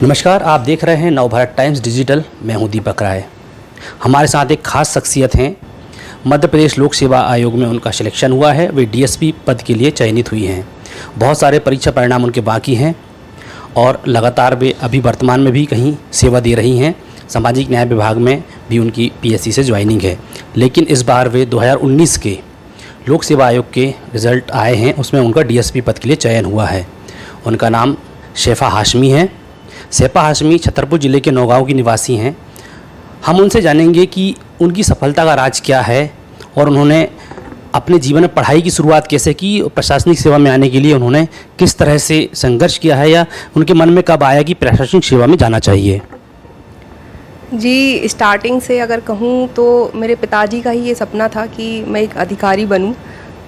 नमस्कार, आप देख रहे हैं नवभारत टाइम्स डिजिटल। मैं हूं दीपक राय। हमारे साथ एक खास शख्सियत हैं। मध्य प्रदेश लोक सेवा आयोग में उनका सिलेक्शन हुआ है। वे डीएसपी पद के लिए चयनित हुई हैं। बहुत सारे परीक्षा परिणाम उनके बाकी हैं और लगातार वे अभी वर्तमान में भी कहीं सेवा दे रही हैं। सामाजिक न्याय विभाग में भी उनकी पीएससी से ज्वाइनिंग है, लेकिन इस बार वे 2019 के लोक सेवा आयोग के रिज़ल्ट आए हैं, उसमें उनका डीएसपी पद के लिए चयन हुआ है। उनका नाम शेफा हाशमी है। शेफा हाशमी छतरपुर ज़िले के नौगांव की निवासी हैं। हम उनसे जानेंगे कि उनकी सफलता का राज क्या है और उन्होंने अपने जीवन में पढ़ाई की शुरुआत कैसे की, प्रशासनिक सेवा में आने के लिए उन्होंने किस तरह से संघर्ष किया है, या उनके मन में कब आया कि प्रशासनिक सेवा में जाना चाहिए। जी, स्टार्टिंग से अगर कहूँ तो मेरे पिताजी का ही ये सपना था कि मैं एक अधिकारी बनूं,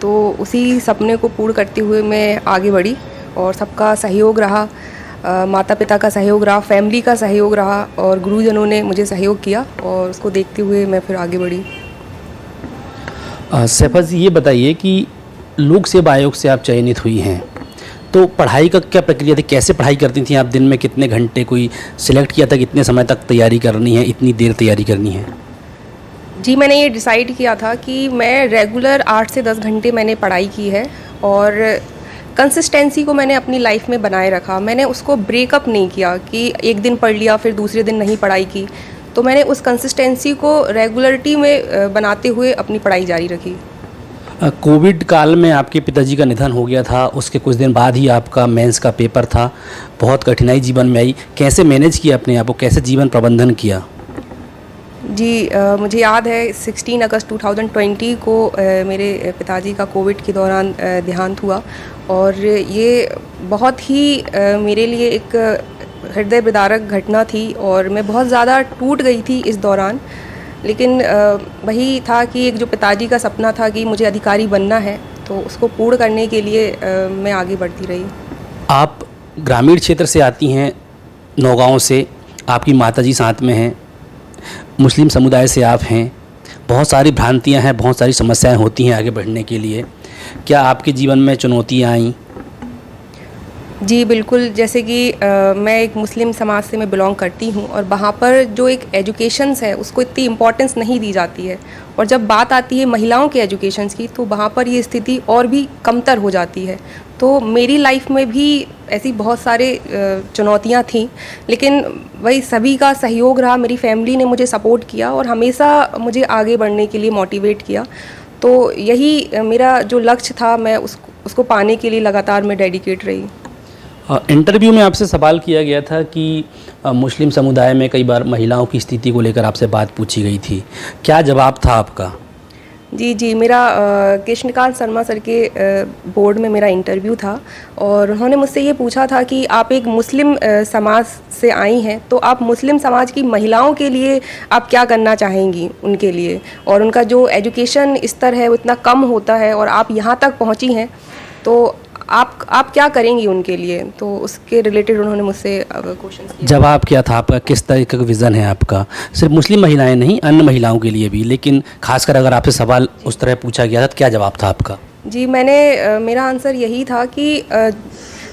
तो उसी सपने को पूर्ण करते हुए मैं आगे बढ़ी और सबका सहयोग रहा। माता पिता का सहयोग रहा, फैमिली का सहयोग रहा और गुरुजनों ने मुझे सहयोग किया और उसको देखते हुए मैं फिर आगे बढ़ी। शेफा जी, ये बताइए कि लोक सेवा आयोग से आप चयनित हुई हैं, तो पढ़ाई का क्या प्रक्रिया थी? कैसे पढ़ाई करती थी आप? दिन में कितने घंटे, कोई सिलेक्ट किया था कितने समय तक तैयारी करनी है, इतनी देर तैयारी करनी है? जी, मैंने ये डिसाइड किया था कि मैं रेगुलर 8 से 10 घंटे मैंने पढ़ाई की है और कंसिस्टेंसी को मैंने अपनी लाइफ में बनाए रखा। मैंने उसको ब्रेकअप नहीं किया कि एक दिन पढ़ लिया फिर दूसरे दिन नहीं पढ़ाई की। तो मैंने उस कंसिस्टेंसी को रेगुलरिटी में बनाते हुए अपनी पढ़ाई जारी रखी। कोविड काल में आपके पिताजी का निधन हो गया था, उसके कुछ दिन बाद ही आपका मेंस का पेपर था। बहुत कठिनाई जीवन में आई। कैसे मैनेज किया अपने आप को, कैसे जीवन प्रबंधन किया? जी, मुझे याद है 16 अगस्त 2020 को मेरे पिताजी का कोविड के दौरान देहांत हुआ और ये बहुत ही मेरे लिए एक हृदय विदारक घटना थी और मैं बहुत ज़्यादा टूट गई थी इस दौरान। लेकिन वही था कि एक जो पिताजी का सपना था कि मुझे अधिकारी बनना है, तो उसको पूर्ण करने के लिए मैं आगे बढ़ती रही। आप ग्रामीण क्षेत्र से आती हैं, नौगांव से। आपकी माताजी साथ में हैं, मुस्लिम समुदाय से आप हैं। बहुत सारी भ्रांतियां हैं, बहुत सारी समस्याएं होती हैं आगे बढ़ने के लिए। क्या आपके जीवन में चुनौतियां आईं? जी बिल्कुल, जैसे कि मैं एक मुस्लिम समाज से मैं बिलोंग करती हूँ और वहाँ पर जो एक एजुकेशंस है उसको इतनी इम्पोर्टेंस नहीं दी जाती है और जब बात आती है महिलाओं के एजुकेशंस की तो वहाँ पर ये स्थिति और भी कमतर हो जाती है। तो मेरी लाइफ में भी ऐसी बहुत सारे चुनौतियाँ थीं, लेकिन वही सभी का सहयोग रहा। मेरी फैमिली ने मुझे सपोर्ट किया और हमेशा मुझे आगे बढ़ने के लिए मोटिवेट किया। तो यही मेरा जो लक्ष्य था, मैं उसको पाने के लिए लगातार मैं डेडिकेट रही। इंटरव्यू में आपसे सवाल किया गया था कि मुस्लिम समुदाय में कई बार महिलाओं की स्थिति को लेकर आपसे बात पूछी गई थी। क्या जवाब था आपका? जी, मेरा कृष्णकांत शर्मा सर के बोर्ड में मेरा इंटरव्यू था और उन्होंने मुझसे ये पूछा था कि आप एक मुस्लिम समाज से आई हैं, तो आप मुस्लिम समाज की महिलाओं के लिए आप क्या करना चाहेंगी उनके लिए, और उनका जो एजुकेशन स्तर है वो इतना कम होता है और आप यहाँ तक पहुँची हैं, तो आप क्या करेंगी उनके लिए? तो उसके रिलेटेड उन्होंने मुझसे क्वेश्चन किया। जवाब क्या था आपका? किस तरह का विज़न है आपका? सिर्फ मुस्लिम महिलाएं नहीं, अन्य महिलाओं के लिए भी, लेकिन खासकर अगर आपसे सवाल उस तरह पूछा गया था तो क्या जवाब था आपका? जी, मेरा आंसर यही था कि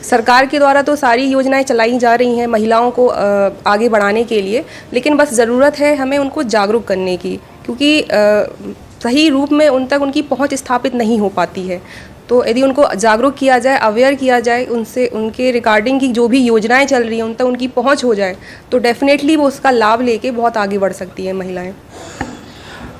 सरकार के द्वारा तो सारी योजनाएं चलाई जा रही हैं महिलाओं को आगे बढ़ाने के लिए, लेकिन बस ज़रूरत है हमें उनको जागरूक करने की, क्योंकि सही रूप में उन तक उनकी पहुंच स्थापित नहीं हो पाती है। तो यदि उनको जागरूक किया जाए, अवेयर किया जाए, उनसे उनके रिगार्डिंग की जो भी योजनाएं चल रही हैं उन तक उनकी पहुंच हो जाए, तो डेफिनेटली वो उसका लाभ लेके बहुत आगे बढ़ सकती हैं महिलाएं।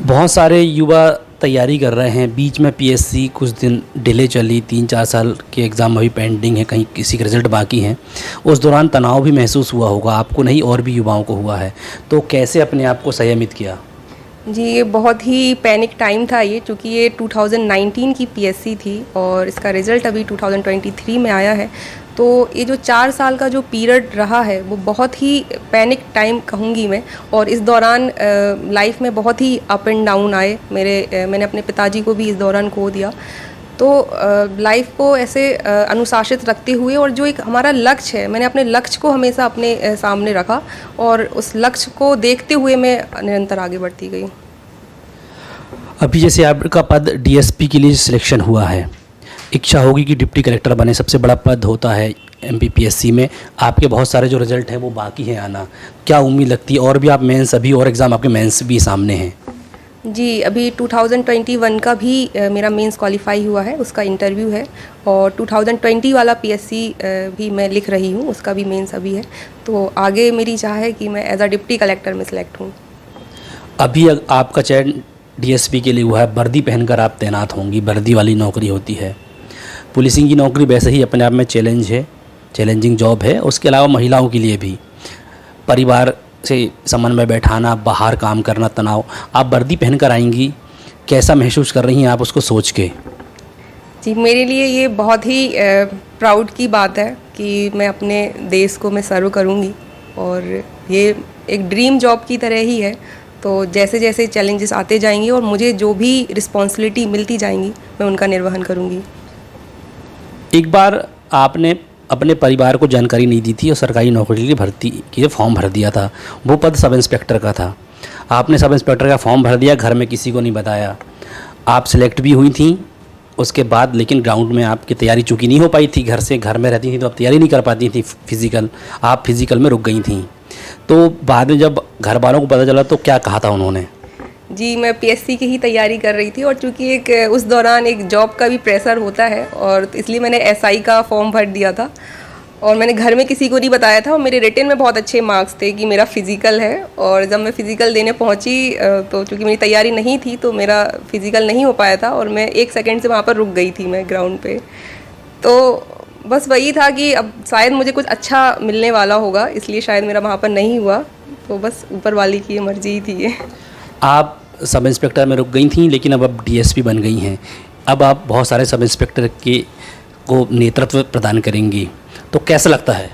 बहुत सारे युवा तैयारी कर रहे हैं। बीच में पीएससी कुछ दिन डिले चली, 3-4 साल के एग्ज़ाम अभी पेंडिंग है, कहीं किसी के रिज़ल्ट बाकी हैं। उस दौरान तनाव भी महसूस हुआ होगा आपको, नहीं और भी युवाओं को हुआ है, तो कैसे अपने आप को संयमित किया? जी, ये बहुत ही पैनिक टाइम था ये, क्योंकि ये 2019 की पीएससी थी और इसका रिज़ल्ट अभी 2023 में आया है। तो ये जो 4 साल का जो पीरियड रहा है वो बहुत ही पैनिक टाइम कहूँगी मैं, और इस दौरान लाइफ में बहुत ही अप एंड डाउन आए। मैंने अपने पिताजी को भी इस दौरान खो दिया। तो लाइफ को ऐसे अनुशासित रखते हुए और जो एक हमारा लक्ष्य है, मैंने अपने लक्ष्य को हमेशा अपने सामने रखा और उस लक्ष्य को देखते हुए मैं निरंतर आगे बढ़ती गई। अभी जैसे आपका पद डीएसपी के लिए सिलेक्शन हुआ है, इच्छा होगी कि डिप्टी कलेक्टर बने, सबसे बड़ा पद होता है एमपीपीएससी में, आपके बहुत सारे जो रिजल्ट हैं वो बाकी हैं आना, क्या उम्मीद लगती है? और भी आप मेंस, अभी और एग्ज़ाम आपके मेंस भी सामने हैं। जी, अभी 2021 का भी मेरा मेंस क्वालिफाई हुआ है, उसका इंटरव्यू है, और 2020 वाला पीएससी भी मैं लिख रही हूँ, उसका भी मेंस अभी है। तो आगे मेरी चाह है कि मैं एज अ डिप्टी कलेक्टर में सिलेक्ट हूँ। अभी आपका चयन डीएसपी के लिए हुआ है, वर्दी पहनकर आप तैनात होंगी, वर्दी वाली नौकरी होती है। पुलिसिंग की नौकरी वैसे ही अपने आप में चैलेंज है, चैलेंजिंग जॉब है। उसके अलावा महिलाओं के लिए भी परिवार से समन्वय बैठाना, बाहर काम करना, तनाव, आप वर्दी पहनकर आएंगी, कैसा महसूस कर रही हैं आप उसको सोच के? जी, मेरे लिए ये बहुत ही प्राउड की बात है कि मैं अपने देश को मैं सर्व करूँगी, और ये एक ड्रीम जॉब की तरह ही है। तो जैसे जैसे चैलेंजेस आते जाएंगे और मुझे जो भी रिस्पॉन्सिबिलिटी मिलती जाएंगी, मैं उनका निर्वहन करूँगी। एक बार आपने अपने परिवार को जानकारी नहीं दी थी और सरकारी नौकरी के लिए भर्ती के लिए फॉर्म भर दिया था, वो पद सब इंस्पेक्टर का था। आपने सब इंस्पेक्टर का फॉर्म भर दिया, घर में किसी को नहीं बताया, आप सिलेक्ट भी हुई थी उसके बाद, लेकिन ग्राउंड में आपकी तैयारी चूँकि नहीं हो पाई थी, घर में रहती थी तो आप तैयारी नहीं कर पाती थी फिज़िकल, आप फिज़िकल में रुक गई थी। तो बाद में जब घर वालों को पता चला तो क्या कहा था उन्होंने? जी, मैं पीएससी की ही तैयारी कर रही थी, और चूँकि एक उस दौरान एक जॉब का भी प्रेशर होता है, और इसलिए मैंने एसआई का फॉर्म भर दिया था, और मैंने घर में किसी को नहीं बताया था। और मेरे रिटन में बहुत अच्छे मार्क्स थे कि मेरा फ़िज़िकल है, और जब मैं फ़िज़िकल देने पहुंची तो चूँकि मेरी तैयारी नहीं थी तो मेरा फ़िज़िकल नहीं हो पाया था, और मैं 1 सेकंड से वहाँ पर रुक गई थी मैं ग्राउंड पे। तो बस वही था कि अब शायद मुझे कुछ अच्छा मिलने वाला होगा, इसलिए शायद मेरा वहाँ पर नहीं हुआ। तो बस ऊपर वाले की मर्जी ही थी ये। आप सब इंस्पेक्टर में रुक गई थी, लेकिन अब आप डीएसपी बन गई हैं। अब आप बहुत सारे सब इंस्पेक्टर को नेतृत्व प्रदान करेंगी, तो कैसा लगता है?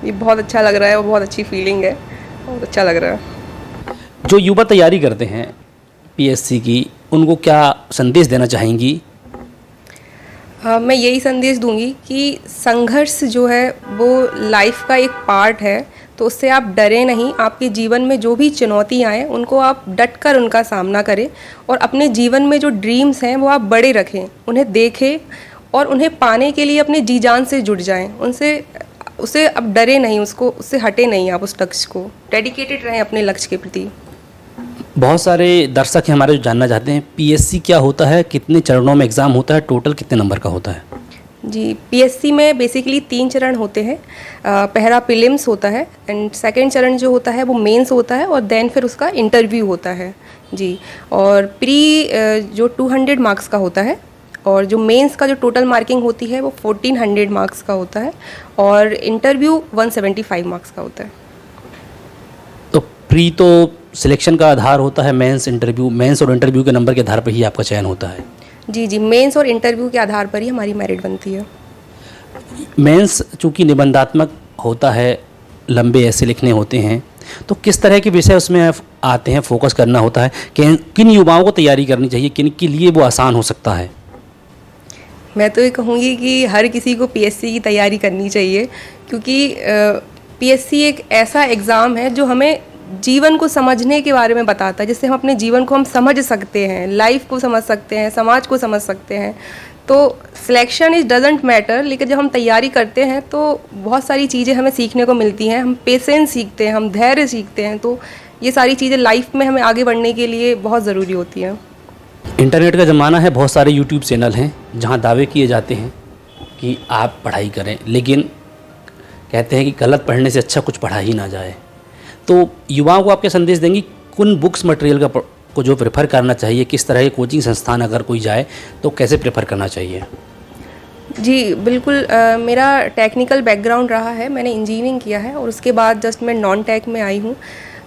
ये बहुत अच्छा लग रहा है, और बहुत अच्छी फीलिंग है, बहुत अच्छा लग रहा है। जो युवा तैयारी करते हैं पीएससी की, उनको क्या संदेश देना चाहेंगी? मैं यही संदेश दूंगी कि संघर्ष जो है वो लाइफ का एक पार्ट है, तो उससे आप डरे नहीं। आपके जीवन में जो भी चुनौतियाँ आएँ उनको आप डट कर उनका सामना करें, और अपने जीवन में जो ड्रीम्स हैं वो आप बड़े रखें, उन्हें देखें, और उन्हें पाने के लिए अपने जी जान से जुट जाएं। उससे अब डरे नहीं, उससे हटे नहीं, आप उस लक्ष्य को डेडिकेटेड रहें अपने लक्ष्य के प्रति। बहुत सारे दर्शक हैं हमारे जो जानना चाहते हैं पीएससी क्या होता है, कितने चरणों में एग्ज़ाम होता है, टोटल कितने नंबर का होता है? जी, पीएससी में बेसिकली 3 चरण होते हैं। पहला प्रीलिम्स होता है, एंड सेकंड चरण जो होता है वो मेंस होता है, और देन फिर उसका इंटरव्यू होता है। जी, और जो 200 मार्क्स का होता है, और जो मेंस का जो टोटल मार्किंग होती है वो 1400 मार्क्स का होता है, और इंटरव्यू 175 मार्क्स का होता है। तो प्री तो सिलेक्शन का आधार होता है, मेंस और इंटरव्यू के नंबर के आधार पर ही आपका चयन होता है? जी, मेंस और इंटरव्यू के आधार पर ही हमारी मेरिट बनती है। मेंस चूँकि निबंधात्मक होता है, लंबे ऐसे लिखने होते हैं, तो किस तरह के विषय उसमें आते हैं, फोकस करना होता है, किन युवाओं को तैयारी करनी चाहिए, किन के लिए वो आसान हो सकता है? मैं तो ये कहूँगी कि हर किसी को पीएससी की तैयारी करनी चाहिए, क्योंकि पीएससी एक ऐसा एग्ज़ाम है जो हमें जीवन को समझने के बारे में बताता है, जिससे हम अपने जीवन को हम समझ सकते हैं, लाइफ को समझ सकते हैं, समाज को समझ सकते हैं। तो सिलेक्शन इज डजेंट मैटर, लेकिन जब हम तैयारी करते हैं तो बहुत सारी चीज़ें हमें सीखने को मिलती हैं। हम पेशेंस सीखते हैं, हम धैर्य सीखते हैं, तो ये सारी चीज़ें लाइफ में हमें आगे बढ़ने के लिए बहुत ज़रूरी होती हैं। इंटरनेट का ज़माना है, बहुत सारे यूट्यूब चैनल हैं जहां दावे किए जाते हैं कि आप पढ़ाई करें, लेकिन कहते हैं कि गलत पढ़ने से अच्छा कुछ पढ़ा ही ना जाए। तो युवाओं को आपके संदेश देंगी कुन बुक्स मटेरियल को जो प्रेफर करना चाहिए, किस तरह के कोचिंग संस्थान अगर कोई जाए तो कैसे प्रेफर करना चाहिए? जी बिल्कुल, मेरा टेक्निकल बैकग्राउंड रहा है, मैंने इंजीनियरिंग किया है, और उसके बाद जस्ट मैं नॉन टेक में आई हूँ।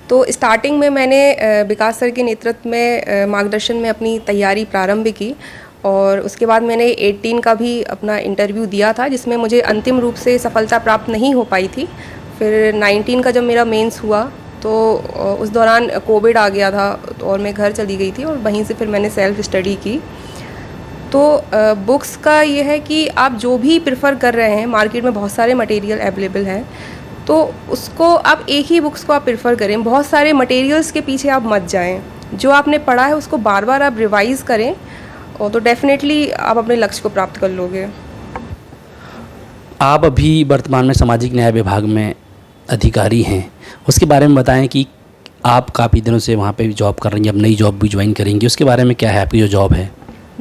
तो स्टार्टिंग में मैंने विकास सर के नेतृत्व में मार्गदर्शन में अपनी तैयारी प्रारंभ की, और उसके बाद मैंने 18 का भी अपना इंटरव्यू दिया था, जिसमें मुझे अंतिम रूप से सफलता प्राप्त नहीं हो पाई थी। फिर 19 का जब मेरा मेंस हुआ तो उस दौरान कोविड आ गया था, और मैं घर चली गई थी, और वहीं से फिर मैंने सेल्फ स्टडी की। तो बुक्स का ये है कि आप जो भी प्रेफर कर रहे हैं, मार्केट में बहुत सारे मटेरियल अवेलेबल हैं, तो उसको आप एक ही बुक्स को आप प्रेफर करें, बहुत सारे मटेरियल्स के पीछे आप मत जाएं। जो आपने पढ़ा है उसको बार बार आप रिवाइज़ करें, और तो डेफिनेटली आप अपने लक्ष्य को प्राप्त कर लोगे। आप अभी वर्तमान में सामाजिक न्याय विभाग में अधिकारी हैं, उसके बारे में बताएं कि आप काफ़ी दिनों से वहाँ पे जॉब कर रही हैं, अब नई जॉब भी ज्वाइन करेंगी, उसके बारे में क्या है आपकी जो जॉब है?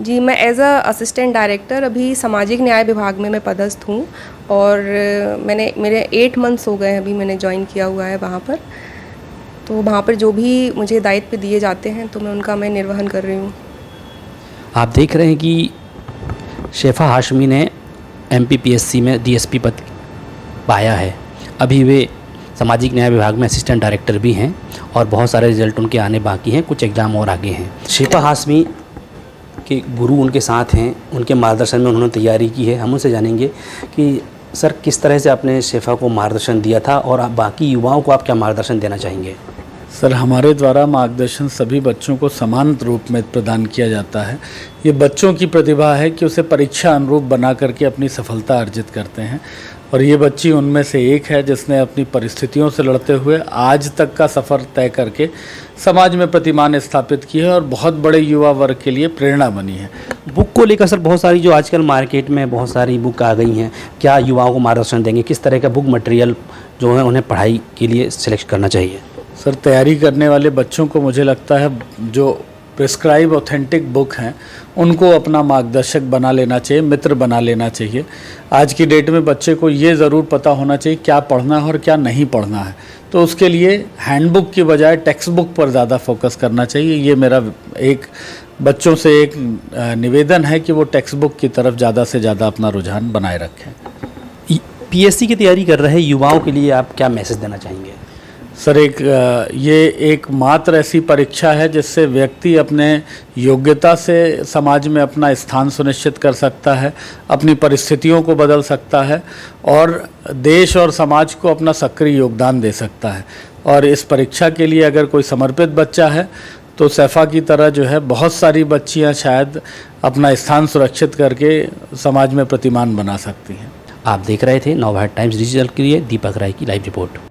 जी, मैं एज अ असिस्टेंट डायरेक्टर अभी सामाजिक न्याय विभाग में मैं पदस्थ हूँ और मेरे 8 मंथ्स हो गए हैं अभी मैंने ज्वाइन किया हुआ है वहाँ पर। तो वहाँ पर जो भी मुझे दायित्व दिए जाते हैं तो मैं उनका निर्वहन कर रही हूँ। आप देख रहे हैं कि शेफा हाशमी ने MPPSC में DSP पद पाया है। अभी वे सामाजिक न्याय विभाग में असिस्टेंट डायरेक्टर भी हैं और बहुत सारे रिजल्ट उनके आने बाकी हैं, कुछ एग्ज़ाम और आगे हैं। शेफा हाशमी के गुरु उनके साथ हैं, उनके मार्गदर्शन में उन्होंने तैयारी की है। हम उनसे जानेंगे कि सर किस तरह से आपने शेफा को मार्गदर्शन दिया था और आप बाकी युवाओं को आप क्या मार्गदर्शन देना चाहेंगे? सर, हमारे द्वारा मार्गदर्शन सभी बच्चों को समान रूप में प्रदान किया जाता है। ये बच्चों की प्रतिभा है कि उसे परीक्षा अनुरूप बना करके अपनी सफलता अर्जित करते हैं और ये बच्ची उनमें से एक है जिसने अपनी परिस्थितियों से लड़ते हुए आज तक का सफ़र तय करके समाज में प्रतिमान स्थापित की है और बहुत बड़े युवा वर्ग के लिए प्रेरणा बनी है। बुक को लेकर सर बहुत सारी जो आजकल मार्केट में बहुत सारी बुक आ गई हैं, क्या युवाओं को मार्गदर्शन देंगे? किस तरह का बुक मटेरियल जो है उन्हें पढ़ाई के लिए सिलेक्ट करना चाहिए? सर, तैयारी करने वाले बच्चों को मुझे लगता है जो प्रिस्क्राइब ऑथेंटिक बुक हैं उनको अपना मार्गदर्शक बना लेना चाहिए, मित्र बना लेना चाहिए। आज की डेट में बच्चे को ये ज़रूर पता होना चाहिए क्या पढ़ना है और क्या नहीं पढ़ना है, तो उसके लिए हैंडबुक की बजाय टेक्स्ट बुक पर ज़्यादा फोकस करना चाहिए। ये मेरा एक बच्चों से एक निवेदन है कि वो टेक्स्ट बुक की तरफ ज़्यादा से ज़्यादा अपना रुझान बनाए रखें। PSC की तैयारी कर रहे युवाओं के लिए आप क्या मैसेज देना चाहेंगे? सर, ये एक मात्र ऐसी परीक्षा है जिससे व्यक्ति अपने योग्यता से समाज में अपना स्थान सुनिश्चित कर सकता है, अपनी परिस्थितियों को बदल सकता है और देश और समाज को अपना सक्रिय योगदान दे सकता है। और इस परीक्षा के लिए अगर कोई समर्पित बच्चा है तो सैफा की तरह जो है बहुत सारी बच्चियां शायद अपना स्थान सुरक्षित करके समाज में प्रतिमान बना सकती हैं। आप देख रहे थे नवभारत टाइम्स डिजिटल के लिए दीपक राय की लाइव रिपोर्ट।